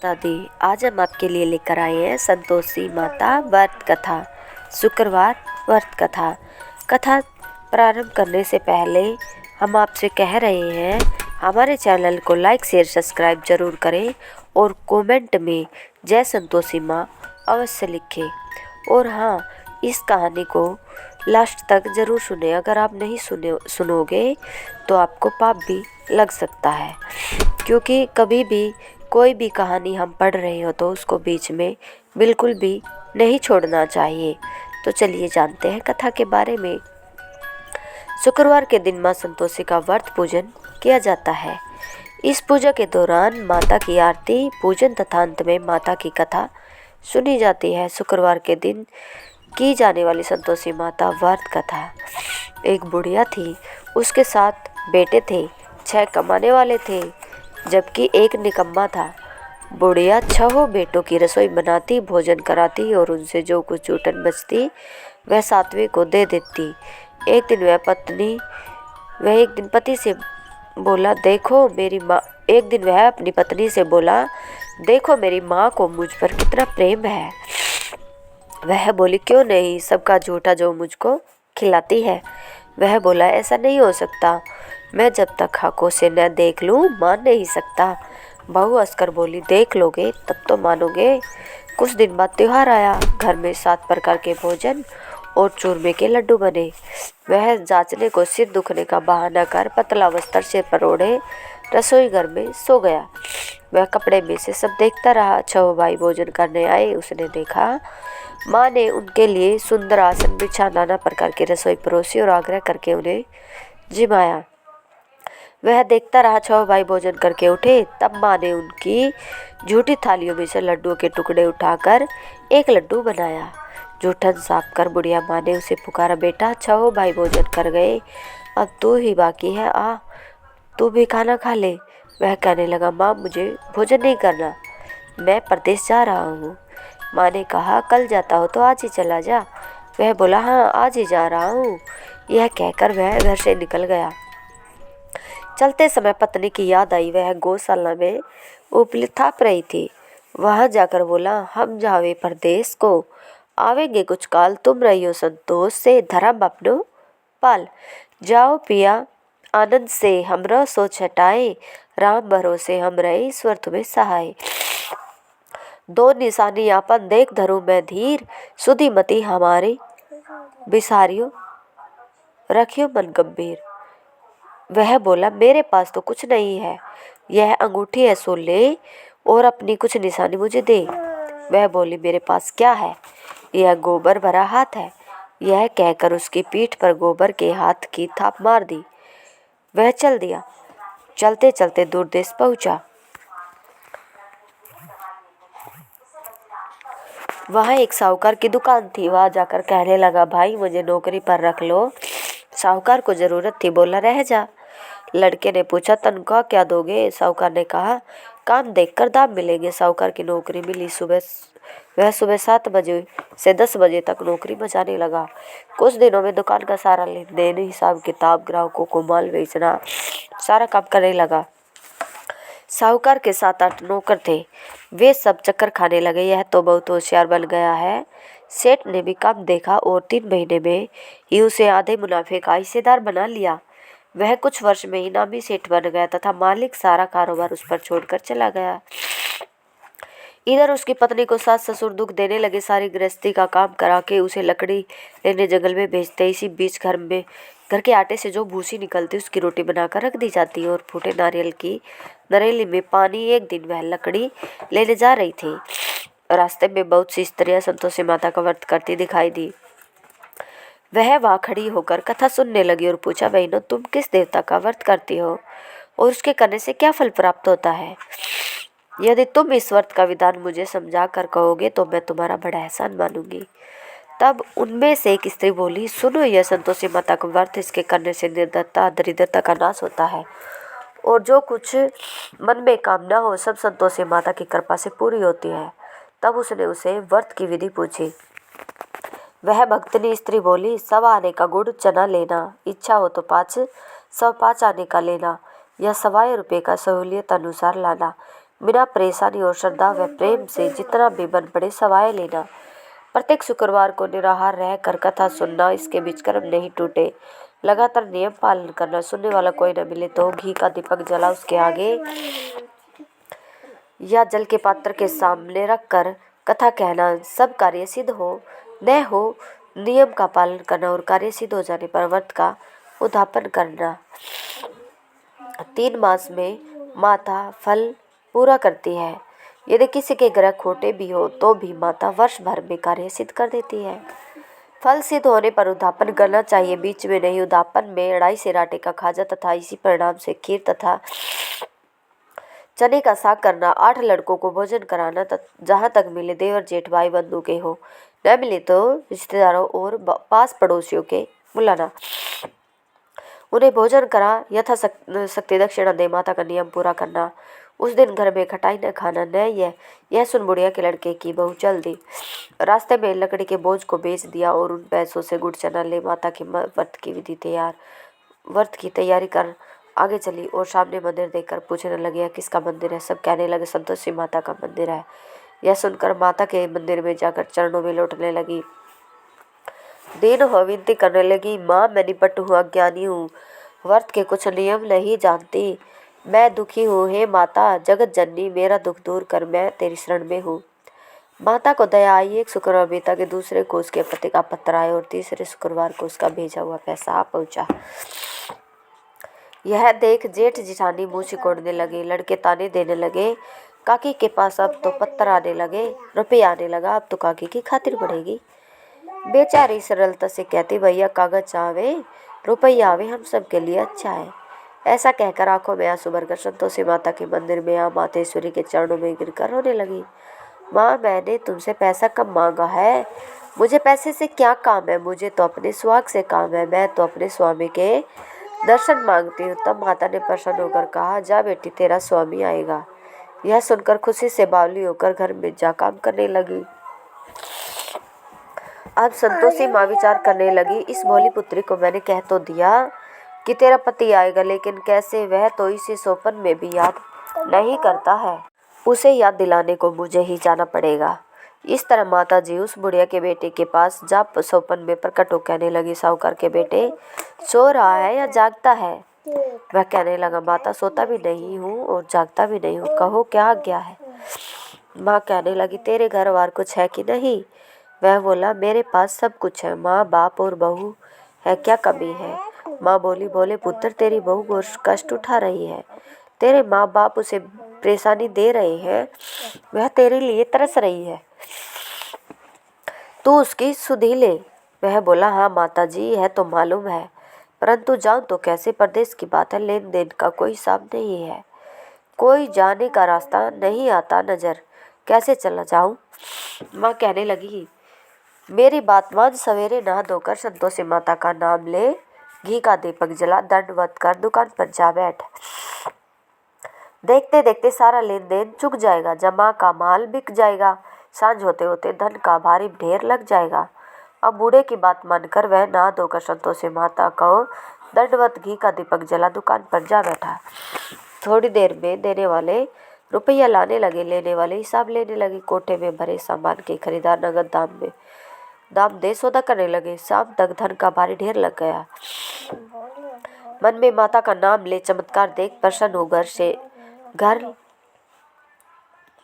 दादी, आज हम आपके लिए लेकर आए हैं संतोषी माता व्रत कथा। शुक्रवार व्रत कथा। कथा प्रारंभ करने से पहले हम आपसे कह रहे हैं, हमारे चैनल को लाइक शेयर सब्सक्राइब जरूर करें और कमेंट में जय संतोषी माँ अवश्य लिखें। और हाँ, इस कहानी को लास्ट तक ज़रूर सुने। अगर आप नहीं सुनोगे तो आपको पाप भी लग सकता है, क्योंकि कभी भी कोई भी कहानी हम पढ़ रहे हो तो उसको बीच में बिल्कुल भी नहीं छोड़ना चाहिए। तो चलिए जानते हैं कथा के बारे में। शुक्रवार के दिन माँ संतोषी का व्रत पूजन किया जाता है। इस पूजा के दौरान माता की आरती, पूजन तथा अंत में माता की कथा सुनी जाती है। शुक्रवार के दिन की जाने वाली संतोषी माता व्रत कथा। एक बुढ़िया थी, उसके 7 बेटे थे। 6 कमाने वाले थे जबकि एक निकम्मा था। बुढ़िया 6 बेटों की रसोई बनाती, भोजन कराती और उनसे जो कुछ जूठन बचती वह 7वें को दे देती। एक दिन वह अपनी पत्नी से बोला, देखो मेरी माँ को मुझ पर कितना प्रेम है। वह बोली, क्यों नहीं, सबका झूठा जो मुझको खिलाती है। वह बोला, ऐसा नहीं हो सकता, मैं जब तक आंखों से न देख लूं मान नहीं सकता। बहू हंसकर बोली, देख लोगे तब तो मानोगे। कुछ दिन बाद त्योहार आया। घर में 7 प्रकार के भोजन और चूरमे के लड्डू बने। वह जांचने को सिर दुखने का बहाना कर पतला वस्त्र सिर पर ओढ़े रसोई घर में सो गया। वह कपड़े में से सब देखता रहा। 6 भाई भोजन करने आए। उसने देखा माँ ने उनके लिए सुंदर आसन बिछा, नाना प्रकार की रसोई परोसी और आग्रह करके उन्हें जिमाया। वह देखता रहा। 6 भाई भोजन करके उठे। तब माँ ने उनकी झूठी थालियों में से लड्डुओं के टुकड़े उठाकर एक लड्डू बनाया। जूठन साफ कर बुढ़िया माँ ने उसे पुकारा, बेटा 6 भाई भोजन कर गए, अब तू ही बाकी है, आ तू भी खाना खा ले। वह कहने लगा, माँ मुझे भोजन नहीं करना, मैं परदेश जा रहा हूँ। माँ ने कहा, कल जाता हो तो आज ही चला जा। वह बोला, हाँ आज ही जा रहा हूँ। यह कहकर वह घर से निकल गया। चलते समय पत्नी की याद आई। वह गौशाला में उपली थाप रही थी। वहां जाकर बोला, हम जावे परदेश को, आवेंगे कुछ काल, तुम रहियो संतोष से, धर्म अपनो पाल। जाओ पिया आनंद से, हमरो सोच हटाए, राम भरोसे हम रहे, ईश्वर तुम्हें सहाय। 2 निशानी आपन देख धरू मैं धीर, सुधी मती हमारे बिसारियो रखियो मन गंभीर। वह बोला, मेरे पास तो कुछ नहीं है, यह अंगूठी है सो ले और अपनी कुछ निशानी मुझे दे। वह बोली, मेरे पास क्या है, यह गोबर भरा हाथ है। यह कहकर उसकी पीठ पर गोबर के हाथ की थाप मार दी। वह चल दिया। चलते चलते दूर देश पहुंचा। वहाँ एक साहूकार की दुकान थी। वहां जाकर कहने लगा, भाई मुझे नौकरी पर रख लो। साहूकार को जरूरत थी, बोला, रह जा। लड़के ने पूछा, तनख्वाह क्या दोगे? साहूकार ने कहा, काम देखकर दाम मिलेंगे। साहूकार की नौकरी मिली। वह सुबह 7 बजे से 10 बजे तक नौकरी बजाने लगा। कुछ दिनों में दुकान का सारा लेन देन, हिसाब किताब, ग्राहकों को माल बेचना, सारा काम करने लगा। साहूकार के 7-8 नौकर थे। वे सब चक्कर खाने लगे, यह तो बहुत होशियार बन गया है। सेठ ने भी काम देखा और 3 महीने में ही उसे आधे मुनाफे का हिस्सेदार बना लिया। वह कुछ वर्ष में ही नामी सेठ बन गया तथा मालिक सारा कारोबार उस पर छोड़कर चला गया। इधर उसकी पत्नी को सास ससुर दुख देने लगे। सारी गृहस्थी का काम करा के उसे लकड़ी लेने जंगल में भेजते। इसी बीच घर के आटे से जो भूसी निकलती उसकी रोटी बनाकर रख दी जाती और फूटे नारियल की नरेली में पानी। एक दिन वह लकड़ी लेने जा रही थी। रास्ते में बहुत सी स्त्रियां संतोषी माता का व्रत करती दिखाई दी। वह वहां खड़ी होकर कथा सुनने लगी और पूछा, बहनों तुम किस देवता का व्रत करती हो और उसके करने से क्या फल प्राप्त होता है? यदि तुम इस व्रत का विधान मुझे समझा कर कहोगे तो मैं तुम्हारा बड़ा एहसान मानूंगी। तब उनमें से एक स्त्री बोली, सुनो, यह संतोषी माता का व्रत, इसके करने से निर्धनता दरिद्रता का नाश होता है और जो कुछ मन में कामना हो सब संतोषी माता की कृपा से पूरी होती है। तब उसने उसे व्रत की विधि पूछी। वह भक्तनी स्त्री बोली, 100 आने का गुड़ चना लेना, इच्छा हो तो 5 आने का लेना, या 1.25 रुपये का सहूलियत अनुसार लाना। बिना परेशानी और श्रद्धा व प्रेम से जितना भी बन पड़े सवाए लेना। प्रत्येक शुक्रवार को निराहार रह कर कथा सुनना, इसके बीच कर्म नहीं टूटे। लगातार नियम पालन करना, सुनने वाला कोई न मिले तो घी का दीपक जला उसके आगे या जल के पात्र के सामने रखकर कथा कहना। सब कार्य सिद्ध हो न हो नियम का पालन करना और कार्य सिद्ध हो जाने पर व्रत का उद्यापन करना। 3 मास में माता फल पूरा करती है। यदि किसी के ग्रह खोटे भी हो तो भी माता वर्ष भर में कार्य सिद्ध कर देती है। फल सिद्ध होने पर उद्यापन करना चाहिए, बीच में नहीं। उद्यापन में अढ़ाई से राटे का खाजा तथा इसी परिणाम से खीर तथा चने का साग करना। 8 लड़कों को भोजन कराना, जहाँ तक मिले देवर जेठ भाई बंधु के हो, न मिले तो रिश्तेदारों और पास पड़ोसियों के बुलाना। उन्हें भोजन करा यथाशक्ति दक्षिणा दे, माता का नियम पूरा करना। उस दिन घर में खटाई न खाना। न यह सुन बुढ़िया के लड़के की बहू चल दी। रास्ते में लकड़ी के बोझ को बेच दिया और उन पैसों से गुड़ चना ले माता के व्रत की तैयारी कर आगे चली और सामने मंदिर देखकर पूछने लगी, यह किसका मंदिर है? सब कहने लगे, संतोषी माता का मंदिर है। यह सुनकर माता के मंदिर में जाकर चरणों में लौटने लगी। दीन हो विनती करने लगी, माँ मैं निपट हूँ, अज्ञानी हूँ, व्रत के कुछ नियम नहीं जानती, मैं दुखी हूँ। हे माता जगत जननी, मेरा दुख दूर कर, मैं तेरी शरण में हूँ। माता को दया आई। एक शुक्रवार बीता के दूसरे को उसके पति का पत्र आया और तीसरे शुक्रवार को उसका भेजा हुआ पैसा आ पहुँचा। यह देख जेठ जिठानी मुँह सिकोड़ने लगे। लड़के ताने देने लगे, काकी के पास अब तो पत्थर आने लगे, रुपये आने लगा, अब तो काकी की खातिर बढ़ेगी। बेचारी सरलता से कहती, भैया कागज आवे रुपया आवे, हम सब के लिए अच्छा है। ऐसा कहकर आंखों में आंसू भरकर संतोषी माता के मंदिर में आ मातेश्वरी के चरणों में गिरकर रोने लगी। माँ मैंने तुमसे पैसा कम मांगा है, मुझे पैसे से क्या काम है, मुझे तो अपने सुहाग से काम है, मैं तो अपने स्वामी के दर्शन मांगती हूँ। तब माता ने प्रसन्न होकर कहा, जा बेटी तेरा स्वामी आएगा। यह सुनकर खुशी से बावली होकर घर में जा काम करने लगी। अब संतोषी माँ विचार करने लगी, इस भोली पुत्री को मैंने कह तो दिया कि तेरा पति आएगा, लेकिन कैसे? वह तो इसे सोपन में भी याद नहीं करता है, उसे याद दिलाने को मुझे ही जाना पड़ेगा। इस तरह माता जी उस बुढ़िया के बेटे के पास जा सोपन में प्रकट हो कहने लगी, साहूकार के बेटे सो रहा है या जागता है? वह कहने लगा, माता सोता भी नहीं हूँ और जागता भी नहीं हूँ, कहो क्या आज्ञा है? माँ कहने लगी, तेरे घर वार कुछ है कि नहीं? वह बोला, मेरे पास सब कुछ है, माँ बाप और बहू है, क्या कमी है? माँ बोली, बोले पुत्र तेरी बहू बहुत कष्ट उठा रही है, तेरे माँ बाप उसे परेशानी दे रहे हैं, वह तेरे लिए तरस रही है, तू उसकी सुधि ले। वह बोला, हाँ माता जी यह तो मालूम है, परंतु जाऊं तो कैसे? परदेश की बात है, लेन देन का कोई हिसाब नहीं है, कोई जाने का रास्ता नहीं आता नजर, कैसे चला जाऊं? माँ कहने लगी, मेरी बात मान, सवेरे नहा धोकर संतोषी माता का नाम ले, घी का दीपक जला, दंडवत कर दुकान पर जा बैठ। देखते देखते सारा लेन देन चुक जाएगा, जमा का माल बिक जाएगा, सांझ होते होते धन का भारी ढेर लग जाएगा। अब बूढ़े की बात मानकर वह नहा धोकर संतोषी माता को दंडवत घी का दीपक जला दुकान पर जा बैठा। थोड़ी देर में देने वाले रुपया लाने लगे, लेने वाले हिसाब लेने लगे। कोठे में भरे सामान के खरीदार नगद दाम दे सौदा करने लगे। शाम तक धन का भारी ढेर लग गया। मन में माता का नाम ले चमत्कार देख प्रसन्न हो घर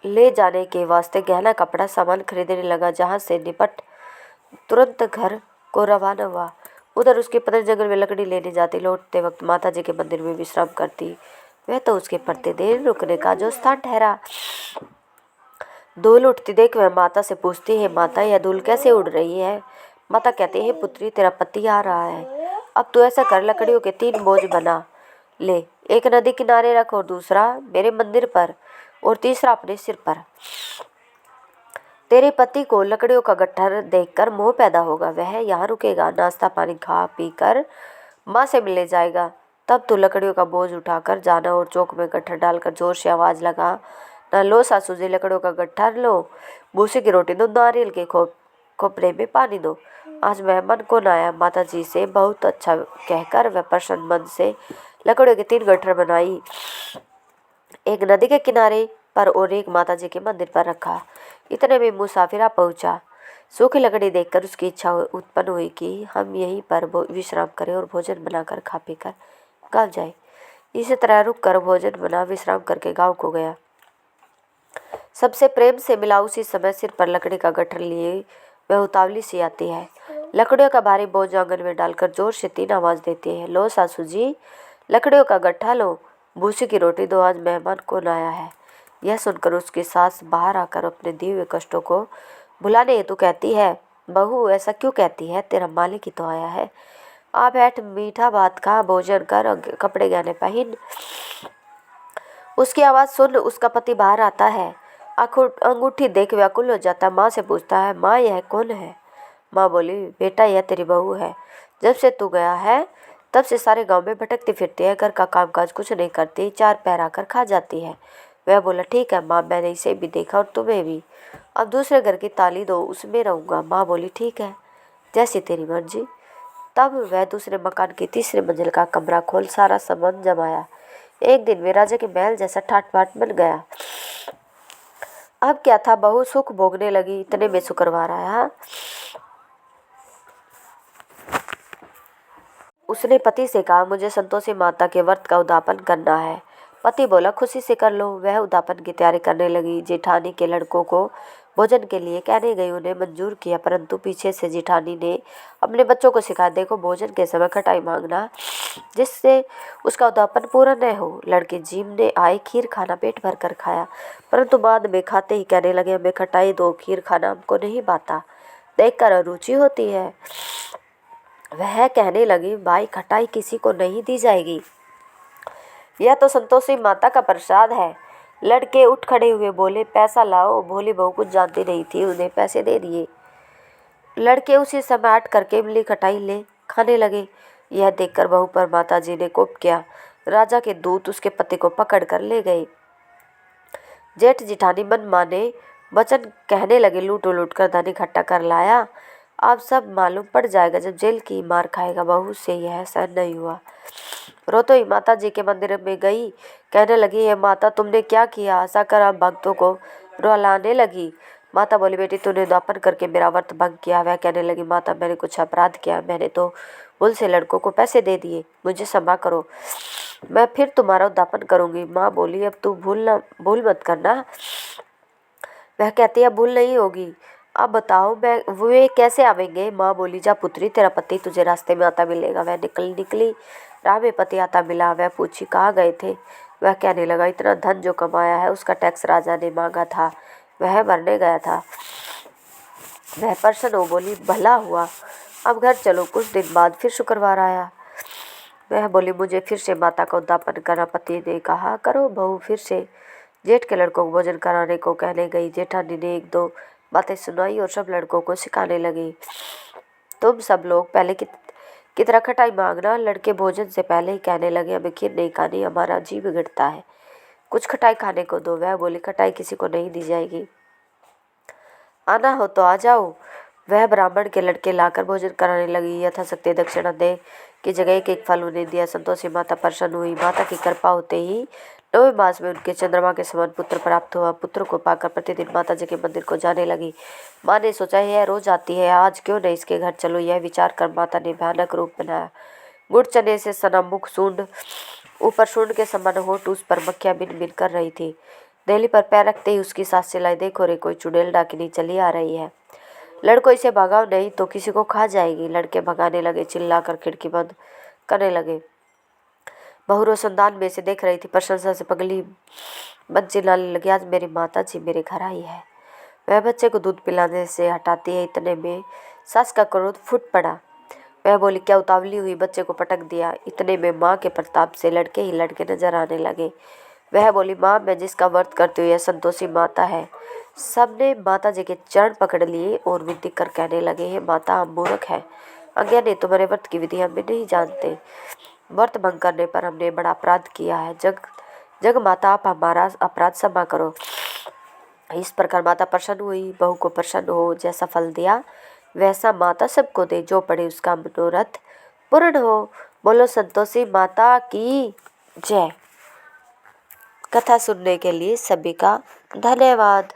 ले जाने के वास्ते गहना कपड़ा सामान खरीदने लगा, जहाँ से निपट तुरंत घर को रवाना हुआ। उधर उसकी पत्नी जंगल में लकड़ी लेने जाती, लौटते वक्त माता जी के मंदिर में विश्राम करती। वह तो उसके पड़ते देर रुकने का जो स्थान ठहरा। धूल उठती देख वह माता से पूछती है, माता यह धूल कैसे उड़ रही है? माता कहती है, पुत्री तेरा पति आ रहा है, अब तू ऐसा कर, लकड़ियों के 3 बोझ बना ले, एक नदी किनारे रख और दूसरा मेरे मंदिर पर और तीसरा अपने सिर पर। तेरे पति को लकड़ियों का गट्ठर देखकर मोह पैदा होगा, वह यहाँ रुकेगा, नाश्ता पानी खा पी कर माँ से मिलने जाएगा। तब तू लकड़ियों का बोझ उठाकर जाना और चौक में गट्ठर डालकर जोर से आवाज़ लगा ना, लो सासू जी लकड़ियों का गट्ठर लो, भूसे की रोटी दो, नारियल के खोपड़े में पानी दो, आज मेहमान कौन आया? माता जी से बहुत अच्छा कहकर वह प्रसन्न मन से लकड़ियों के 3 गट्ठर बनाई, एक नदी के किनारे पर और एक माता जी के मंदिर पर रखा। इतने में मुसाफिर पहुंचा। सूखी लकड़ी देखकर उसकी इच्छा उत्पन्न हुई कि हम यहीं पर विश्राम करें और भोजन बनाकर खा पी कर गाँव जाए। इसी तरह रुक कर भोजन बना विश्राम करके गाँव को गया। सबसे प्रेम से मिला उसी समय सिर पर लकड़ी का गट्ठर लिए वह उतावली सी आती है। लकड़ियों का भारी बोझ आंगन में डालकर जोर से 3 आवाज देती है, लो सासू जी, लकड़ियों का गट्ठा लो, भूसी की रोटी दो, आज मेहमान कौन आया है। यह सुनकर उसकी सास बाहर आकर अपने दिए हुए कष्टों को भुलाने हेतु कहती है, बहू ऐसा क्यों कहती है, तेरा मालिक ही तो आया है। आ बैठ, मीठा भात खा, भोजन कर, कपड़े गहने पहन। उसकी आवाज़ सुन उसका पति बाहर आता है। अंगूठी देख व्याकुल हो जाता। माँ से पूछता है, माँ यह कौन है। माँ बोली, बेटा यह तेरी बहू है। जब से तू गया है तब से सारे गांव में भटकती फिरती है, घर का कामकाज कुछ नहीं करती, 4 पैर आकर खा जाती है। वह बोला, ठीक है माँ, मैंने इसे भी देखा और तुम्हें भी। अब दूसरे घर की ताली दो, उसमें रहूँगा। माँ बोली, ठीक है, जैसी तेरी मर्जी। तब वह दूसरे मकान की 3री मंजिल का कमरा खोल सारा सामान जमाया। एक दिन वे राजा के महल जैसा ठाट बाट बन गया। अब क्या था, बहू सुख भोगने लगी। इतने में शुक्रवार आया। उसने पति से कहा, मुझे संतोषी माता के व्रत का उद्यापन करना है। पति बोला, खुशी से कर लो। वह उद्यापन की तैयारी करने लगी। जेठानी के लड़कों को भोजन के लिए कहने गई, उन्हें मंजूर किया, परंतु पीछे से जेठानी ने अपने बच्चों को सिखाया, देखो भोजन के समय खटाई मांगना, जिससे उसका उद्यापन पूरा न हो। लड़के जीम ने आए, खीर खाना पेट भर कर खाया, परंतु बाद में खाते ही कहने लगे, हमें खटाई दो, खीर खाना हमको नहीं भाता, देखकर अरुचि होती है। वह कहने लगी, भाई खटाई किसी को नहीं दी जाएगी, यह तो संतोषी माता का प्रसाद है। लड़के उठ खड़े हुए बोले, पैसा लाओ। भोली बहू कुछ जानती नहीं थी, उन्हें पैसे दे दिए। लड़के उसी समय हट करके इमली खटाई ले खाने लगे। यह देखकर बहू पर माता जी ने कोप किया। राजा के दूत उसके पति को पकड़ कर ले गए। जेठ जिठानी मन माने वचन कहने लगे, लूट लूट कर धन इकट्ठा कर लाया, अब सब मालूम पड़ जाएगा जब जेल की मार खाएगा। बहू से यह सहन नहीं हुआ। रोतो ही माता जी के मंदिर में गई, कहने लगी, हे माता तुमने क्या किया। आशा कर अब भक्तों को रुलाने लगी। माता बोली, बेटी तूने उद्यापन करके मेरा व्रत भंग किया। वह कहने लगी, माता मैंने कुछ अपराध किया, मैंने तो भूल से लड़कों को पैसे दे दिए, मुझे क्षमा करो, मैं फिर तुम्हारा उद्यापन करूंगी। माँ बोली, अब तू भूल मत करना। वह कहती है, भूल नहीं होगी, अब बताओ मैं वे कैसे आवेंगे। माँ बोली, जा पुत्री, तेरा पति तुझे रास्ते में आता मिलेगा। वह निकली, राह में पति आता मिला। वह पूछी, कहाँ गए थे। वह कहने लगा, इतना धन जो कमाया है उसका टैक्स राजा ने मांगा था, वह भरने गया था। वह प्रसन्न हो बोली, भला हुआ, अब घर चलो। कुछ दिन बाद फिर शुक्रवार आया। वह बोली, मुझे फिर से माता का उद्यापन करना। पति ने कहा, करो। बहू फिर से जेठ के लड़कों को भोजन कराने को कहने गई। जेठानी ने 1-2 बातें सुनाई और सब लड़कों को सिखाने लगी, तुम सब लोग पहले की तरह खटाई मांगना। लड़के भोजन से पहले ही कहने लगे, हमें खीर नहीं खानी, हमारा जी बिगड़ता है, कुछ खटाई खाने को दो। वह बोली, खटाई किसी को नहीं दी जाएगी, आना हो तो आ जाओ। वह ब्राह्मण के लड़के लाकर भोजन कराने लगी। यथाशक्ति दक्षिणा दे की जगह एक फल उन्हें दिया। संतोषी माता प्रसन्न हुई। माता की कृपा होते ही 9वें मास में उनके चंद्रमा के समान पुत्र प्राप्त हुआ। पुत्र को पाकर प्रतिदिन माता जी के मंदिर को जाने लगी। माँ ने सोचा, यह रोज आती है, आज क्यों नहीं इसके घर चलो। यह विचार कर माता ने भयानक रूप बनाया। गुड़ चने से सना मुख, सूंड ऊपर सूंड के समान होठ, उस पर मक्खियाँ बिन बिन कर रही थी। दहली पर पैर रखते ही उसकी सास चिल्लाई, देखो रे, कोई चुड़ैल डाकिनी चली आ रही है, लड़को इसे भगाओ, नहीं तो किसी को खा जाएगी। लड़के भगाने लगे, चिल्लाकर खिड़की बंद करने लगे। बहू रोशनदान में से देख रही थी, प्रशंसा से पगली बन चिल्लाने लगी, आज मेरी माता जी मेरे घर आई है। वह बच्चे को दूध पिलाने से हटाती है। इतने में सास का क्रोध फूट पड़ा। वह बोली, क्या उतावली हुई, बच्चे को पटक दिया। इतने में माँ के प्रताप से लड़के ही लड़के नजर आने लगे। वह बोली, माँ मैं जिसका व्रत करती हूँ यह संतोषी माता है। सबने माता जी के चरण पकड़ लिए और विनती कर कहने लगे, हे माता हम मूर्ख हैं, अज्ञानी, तुम्हारे व्रत की विधि हम नहीं जानते, व्रत भंग करने पर हमने बड़ा अपराध किया है। जग माता आप हमारा अपराध क्षमा करो। इस प्रकार माता प्रसन्न हुई। बहू को प्रसन्न हो, जैसा फल दिया वैसा माता सबको दे, जो पड़े उसका मनोरथ पूर्ण हो। बोलो संतोषी माता की जय। कथा सुनने के लिए सभी का धन्यवाद।